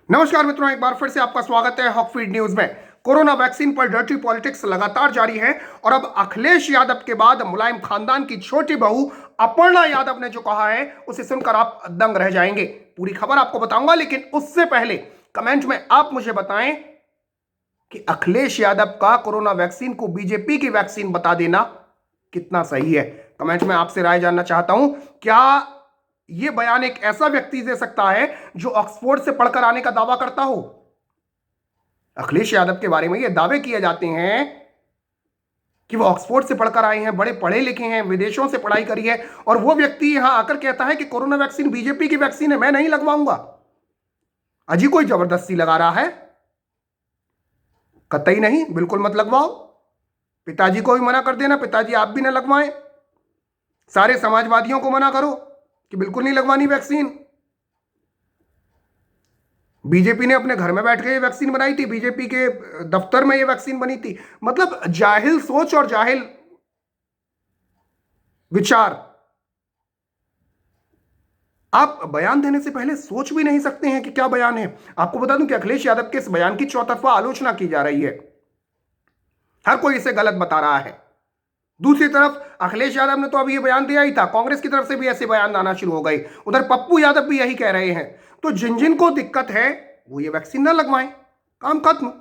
नमस्कार मित्रों, एक बार फिर से आपका स्वागत है हॉक फीड न्यूज में। कोरोना वैक्सीन पर डर्टी पॉलिटिक्स लगातार जारी है और अब अखिलेश यादव के बाद मुलायम खानदान की छोटी बहू अपर्णा यादव ने जो कहा है उसे सुनकर आप दंग रह जाएंगे। पूरी खबर आपको बताऊंगा, लेकिन उससे पहले कमेंट में आप मुझे बताएं कि अखिलेश यादव का कोरोना वैक्सीन को बीजेपी की वैक्सीन बता देना कितना सही है। कमेंट में आपसे राय जानना चाहता हूं। क्या यह बयान एक ऐसा व्यक्ति दे सकता है जो ऑक्सफोर्ड से पढ़कर आने का दावा करता हो? अखिलेश यादव के बारे में ये दावे किए जाते हैं कि वो ऑक्सफोर्ड से पढ़कर आए हैं, बड़े पढ़े लिखे हैं, विदेशों से पढ़ाई करी है, और वो व्यक्ति यहां आकर कहता है कि कोरोना वैक्सीन बीजेपी की वैक्सीन है, मैं नहीं लगवाऊंगा। अजी कोई जबरदस्ती लगा रहा है? कतई नहीं, बिल्कुल मत लगवाओ। पिताजी को भी मना कर देना, पिताजी आप भी ना लगवाएं। सारे समाजवादियों को मना करो कि बिल्कुल नहीं लगवानी वैक्सीन। बीजेपी ने अपने घर में बैठ के ये वैक्सीन बनाई थी, बीजेपी के दफ्तर में ये वैक्सीन बनी थी। मतलब जाहिल सोच और जाहिल विचार। आप बयान देने से पहले सोच भी नहीं सकते हैं कि क्या बयान है। आपको बता दूं कि अखिलेश यादव के इस बयान की चौतरफा आलोचना की जा रही है। हर कोई इसे गलत बता रहा है। दूसरी तरफ अखिलेश यादव ने तो अभी ये बयान दिया ही था, कांग्रेस की तरफ से भी ऐसे बयान आना शुरू हो गए। उधर पप्पू यादव भी यही कह रहे हैं। तो जिन जिन को दिक्कत है वो ये वैक्सीन ना लगवाएं, काम खत्म।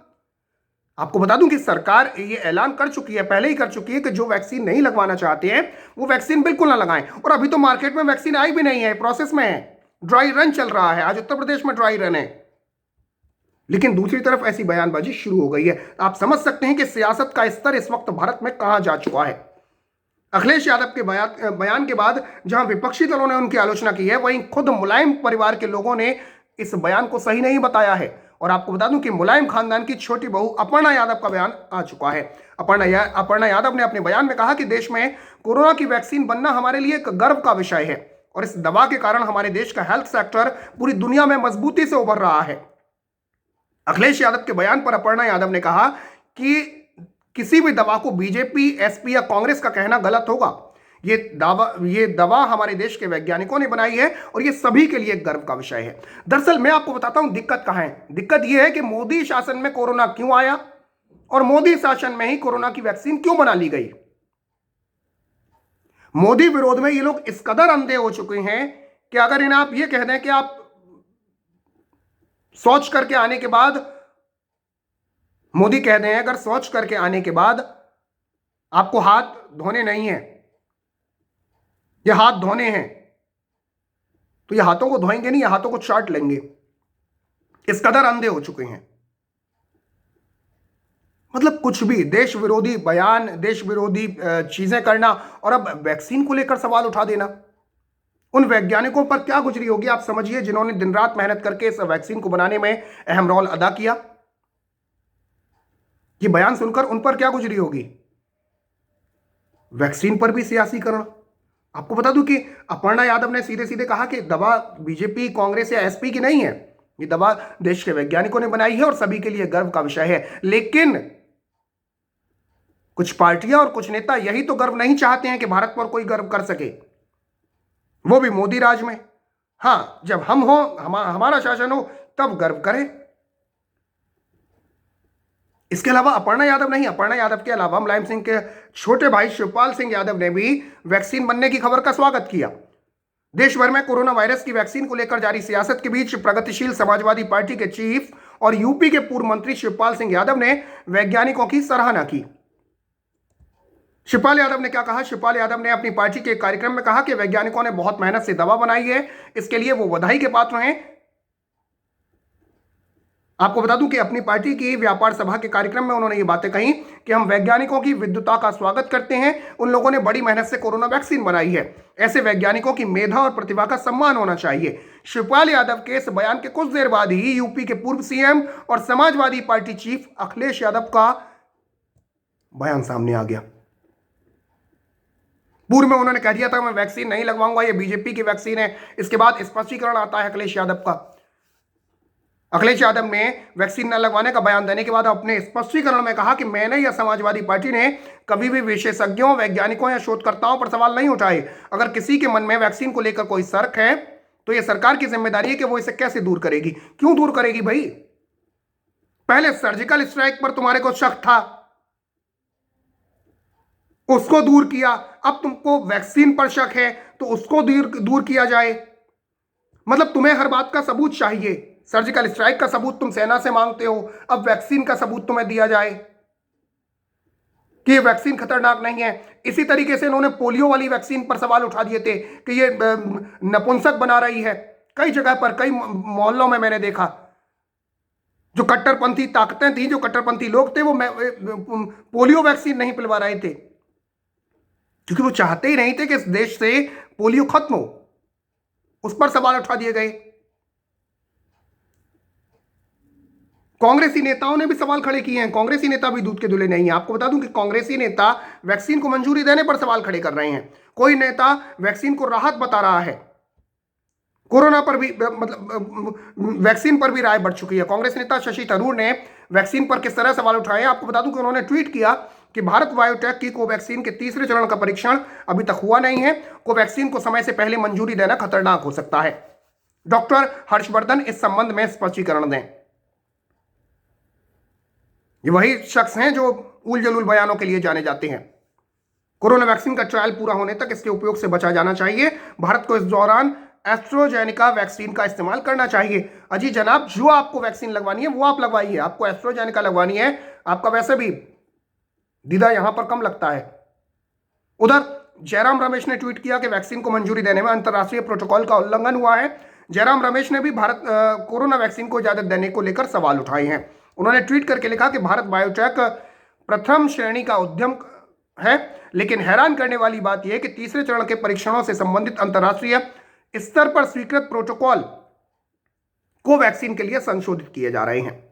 आपको बता दूं कि सरकार ये ऐलान कर चुकी है, पहले ही कर चुकी है, कि जो वैक्सीन नहीं लगवाना चाहते हैं वो वैक्सीन बिल्कुल ना लगाएं। और अभी तो मार्केट में वैक्सीन आई भी नहीं है, प्रोसेस में है, ड्राई रन चल रहा है। आज उत्तर प्रदेश में ड्राई रन है, लेकिन दूसरी तरफ ऐसी बयानबाजी शुरू हो गई है। आप समझ सकते हैं कि सियासत का स्तर इस वक्त भारत में कहां जा चुका है। अखिलेश यादव के बयान के बाद जहां विपक्षी दलों ने उनकी आलोचना की है, वहीं खुद मुलायम परिवार के लोगों ने इस बयान को सही नहीं बताया है। और आपको बता दूं कि मुलायम खानदान की छोटी बहू अपर्णा यादव का बयान आ चुका है। अपर्णा यादव ने अपने बयान में कहा कि देश में कोरोना की वैक्सीन बनना हमारे लिए एक गर्व का विषय है, और इस दवा के कारण हमारे देश का हेल्थ सेक्टर पूरी दुनिया में मजबूती से उभर रहा है। अखिलेश यादव के बयान पर अपर्णा यादव ने कहा कि किसी भी दवा को बीजेपी, एसपी या कांग्रेस का कहना गलत होगा। ये दवा हमारे देश के वैज्ञानिकों ने बनाई है और ये सभी के लिए गर्व का विषय है। दरअसल मैं आपको बताता हूं दिक्कत कहां है। दिक्कत यह है कि मोदी शासन में कोरोना क्यों आया और मोदी शासन में ही कोरोना की वैक्सीन क्यों बना ली गई। मोदी विरोध में ये लोग इस कदर अंधे हो चुके हैं कि अगर इन्हें आप ये कह दें कि आप शौच करके आने के बाद, मोदी कह दें अगर शौच करके आने के बाद आपको हाथ धोने नहीं है, ये हाथ धोने हैं, तो ये हाथों को धोएंगे नहीं, ये हाथों को चाट लेंगे। इस कदर अंधे हो चुके हैं। मतलब कुछ भी देश विरोधी बयान, देश विरोधी चीजें करना, और अब वैक्सीन को लेकर सवाल उठा देना। उन वैज्ञानिकों पर क्या गुजरी होगी आप समझिए, जिन्होंने दिन रात मेहनत करके इस वैक्सीन को बनाने में अहम रोल अदा किया। ये बयान सुनकर उन पर क्या गुजरी होगी। वैक्सीन पर भी सियासीकरण। आपको बता दूं कि अपर्णा यादव ने सीधे सीधे कहा कि दवा बीजेपी, कांग्रेस या एसपी की नहीं है, ये दवा देश के वैज्ञानिकों ने बनाई है और सभी के लिए गर्व का विषय है। लेकिन कुछ पार्टियां और कुछ नेता यही तो गर्व नहीं चाहते हैं कि भारत पर कोई गर्व कर सके, वो भी मोदी राज में। हां, जब हम हो, हमारा शासन हो, तब गर्व करें। इसके अलावा अपर्णा यादव नहीं, अपर्णा यादव के अलावा मुलायम सिंह के छोटे भाई शिवपाल सिंह यादव ने भी वैक्सीन बनने की खबर का स्वागत किया। देश भर में कोरोना वायरस की वैक्सीन को लेकर जारी सियासत के बीच प्रगतिशील समाजवादी पार्टी के चीफ और यूपी के पूर्व मंत्री शिवपाल सिंह यादव ने वैज्ञानिकों की सराहना की। शिवपाल यादव ने क्या कहा? शिवपाल यादव ने अपनी पार्टी के कार्यक्रम में कहा कि वैज्ञानिकों ने बहुत मेहनत से दवा बनाई है, इसके लिए वो बधाई के पात्र हैं। आपको बता दूं कि अपनी पार्टी की व्यापार सभा के कार्यक्रम में उन्होंने ये बातें कही कि हम वैज्ञानिकों की विद्वता का स्वागत करते हैं, उन लोगों ने बड़ी मेहनत से कोरोना वैक्सीन बनाई है, ऐसे वैज्ञानिकों की मेधा और प्रतिभा का सम्मान होना चाहिए। शिवपाल यादव के इस बयान के कुछ देर बाद ही यूपी के पूर्व सीएम और समाजवादी पार्टी चीफ अखिलेश यादव का बयान सामने आ गया। पूर्व में उन्होंने कह दिया था मैं वैक्सीन नहीं लगवाऊंगा, ये बीजेपी की वैक्सीन है। इसके बाद स्पष्टीकरण आता है अखिलेश यादव का। अखिलेश यादव ने वैक्सीन न लगवाने का बयान देने के बाद अपने स्पष्टीकरण में कहा कि मैंने या समाजवादी पार्टी ने कभी भी विशेषज्ञों, वैज्ञानिकों या शोधकर्ताओं पर सवाल नहीं उठाए। अगर किसी के मन में वैक्सीन को लेकर कोई शक है तो यह सरकार की जिम्मेदारी है कि वो इसे कैसे दूर करेगी। क्यों दूर करेगी भाई? पहले सर्जिकल स्ट्राइक पर तुम्हारे को शक था, उसको दूर किया। अब तुमको वैक्सीन पर शक है तो उसको दूर किया जाए। मतलब तुम्हें हर बात का सबूत चाहिए। सर्जिकल स्ट्राइक का सबूत तुम सेना से मांगते हो, अब वैक्सीन का सबूत तुम्हें दिया जाए कि ये वैक्सीन खतरनाक नहीं है। इसी तरीके से इन्होंने पोलियो वाली वैक्सीन पर सवाल उठा दिए थे कि ये नपुंसक बना रही है। कई जगह पर, कई मोहल्लों में मैंने देखा, जो कट्टरपंथी ताकतें थी, जो कट्टरपंथी लोग थे, वो पोलियो वैक्सीन नहीं पिलवा रहे थे क्योंकि वो चाहते ही नहीं थे कि इस देश से पोलियो खत्म हो। उस पर सवाल उठा दिए गए। कांग्रेसी नेताओं ने भी सवाल खड़े किए हैं। कांग्रेसी नेता भी दूध के धुले नहीं है। आपको बता दूं कि कांग्रेसी नेता वैक्सीन को मंजूरी देने पर सवाल खड़े कर रहे हैं। कोई नेता वैक्सीन को राहत बता रहा है। कोरोना पर भी, मतलब वैक्सीन पर भी राय बढ़ चुकी है। कांग्रेस नेता शशि थरूर ने वैक्सीन पर किस तरह सवाल उठाए। आपको बता दूं कि उन्होंने ट्वीट किया कि भारत बायोटेक की कोवैक्सीन के तीसरे चरण का परीक्षण अभी तक हुआ नहीं है। कोवैक्सीन को समय से पहले मंजूरी देना खतरनाक हो सकता है। डॉक्टर हर्षवर्धन इस संबंध में स्पष्टीकरण दें। ये वही शख्स हैं जो उल जलूल बयानों के लिए जाने जाते हैं। कोरोना वैक्सीन का ट्रायल पूरा होने तक इसके उपयोग से बचा जाना चाहिए। भारत को इस दौरान एस्ट्रोजेनिका वैक्सीन का इस्तेमाल करना चाहिए। अजी जनाब, जो आपको वैक्सीन लगवानी है वो आप लगवाइए। आपको एस्ट्रोजेनिका लगवानी है, आपका वैसे भी दीदा यहां पर कम लगता है। उधर जयराम रमेश ने ट्वीट किया कि वैक्सीन को मंजूरी देने में अंतर्राष्ट्रीय प्रोटोकॉल का उल्लंघन हुआ है। जयराम रमेश ने भी भारत कोरोना वैक्सीन को इजाजत देने को लेकर सवाल उठाए हैं। उन्होंने ट्वीट करके लिखा कि भारत बायोटेक प्रथम श्रेणी का उद्यम है, लेकिन हैरान करने वाली बात यह है कि तीसरे चरण के परीक्षणों से संबंधित अंतर्राष्ट्रीय स्तर पर स्वीकृत प्रोटोकॉल को वैक्सीन के लिए संशोधित किए जा रहे हैं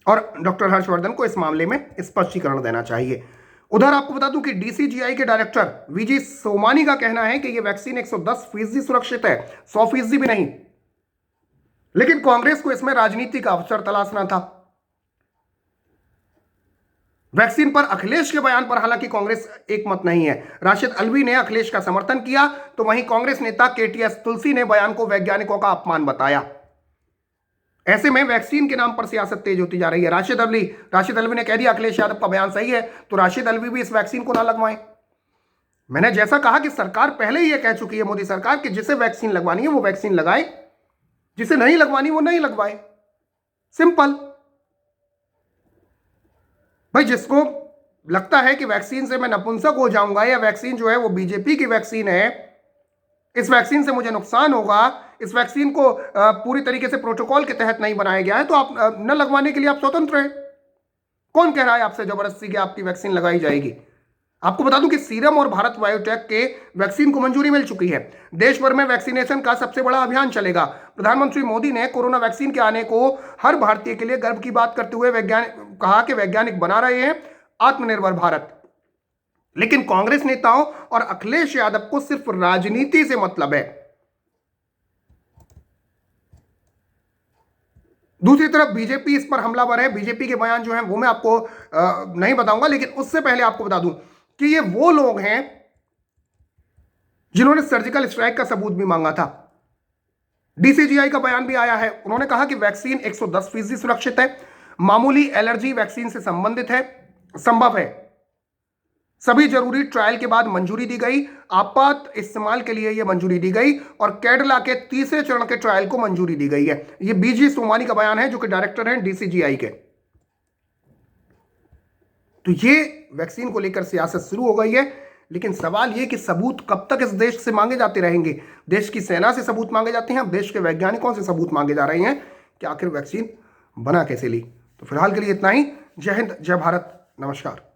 और डॉक्टर हर्षवर्धन को इस मामले में स्पष्टीकरण देना चाहिए। उधर आपको बता दूं कि डीसीजीआई के डायरेक्टर वीजी सोमानी का कहना है कि यह वैक्सीन 110% सुरक्षित है, 100% भी नहीं। लेकिन कांग्रेस को इसमें राजनीति का अवसर तलाशना था। वैक्सीन पर अखिलेश के बयान पर हालांकि कांग्रेस एक मत नहीं है। राशिद अल्वी ने अखिलेश का समर्थन किया, तो वहीं कांग्रेस नेता केटीएस तुलसी ने बयान को वैज्ञानिकों का अपमान बताया। ऐसे में वैक्सीन के नाम पर सियासत तेज होती जा रही है। राशिद अल्वी ने कह दिया अखिलेश यादव का बयान सही है, तो राशिद अल्वी भी इस वैक्सीन को ना लगवाएं। मैंने जैसा कहा कि सरकार पहले ही यह कह चुकी है, मोदी सरकार, कि जिसे वैक्सीन लगवानी है वो वैक्सीन लगाए, जिसे नहीं लगवानी वो नहीं लगवाए। सिंपल। भाई, जिसको लगता है कि वैक्सीन से मैं नपुंसक हो जाऊंगा या वैक्सीन जो है वो बीजेपी की वैक्सीन है, इस वैक्सीन से मुझे नुकसान होगा, इस वैक्सीन को पूरी तरीके से प्रोटोकॉल के तहत नहीं बनाया गया है, तो आप न लगवाने के लिए आप स्वतंत्र हैं। कौन कह रहा है आपसे जबरदस्ती कि आपकी वैक्सीन लगाई जाएगी? आपको बता दूं कि सीरम और भारत बायोटेक के वैक्सीन को मंजूरी मिल चुकी है। देश भर में वैक्सीनेशन का सबसे बड़ा अभियान चलेगा। प्रधानमंत्री मोदी ने कोरोना वैक्सीन के आने को हर भारतीय के लिए गर्व की बात करते हुए कहा कि वैज्ञानिक बना रहे हैं आत्मनिर्भर भारत। लेकिन कांग्रेस नेताओं और अखिलेश यादव को सिर्फ राजनीति से मतलब है। दूसरी तरफ बीजेपी इस पर हमलावर है। बीजेपी के बयान जो हैं वो मैं आपको नहीं बताऊंगा, लेकिन उससे पहले आपको बता दूं कि ये वो लोग हैं जिन्होंने सर्जिकल स्ट्राइक का सबूत भी मांगा था। डीसीजीआई का बयान भी आया है। उन्होंने कहा कि वैक्सीन 110% सुरक्षित है, मामूली एलर्जी वैक्सीन से संबंधित है, संभव है। सभी जरूरी ट्रायल के बाद मंजूरी दी गई, आपात इस्तेमाल के लिए यह मंजूरी दी गई और कैडिला के तीसरे चरण के ट्रायल को मंजूरी दी गई है। यह बीजी सोमानी का बयान है, जो कि डायरेक्टर हैं डीसीजीआई के। तो ये वैक्सीन को लेकर सियासत शुरू हो गई है, लेकिन सवाल ये कि सबूत कब तक इस देश से मांगे जाते रहेंगे? देश की सेना से सबूत मांगे जाते हैं, अब देश के वैज्ञानिकों से सबूत मांगे जा रहे हैं कि आखिर वैक्सीन बना कैसे ली। तो फिलहाल के लिए इतना ही। जय हिंद, जय भारत, नमस्कार।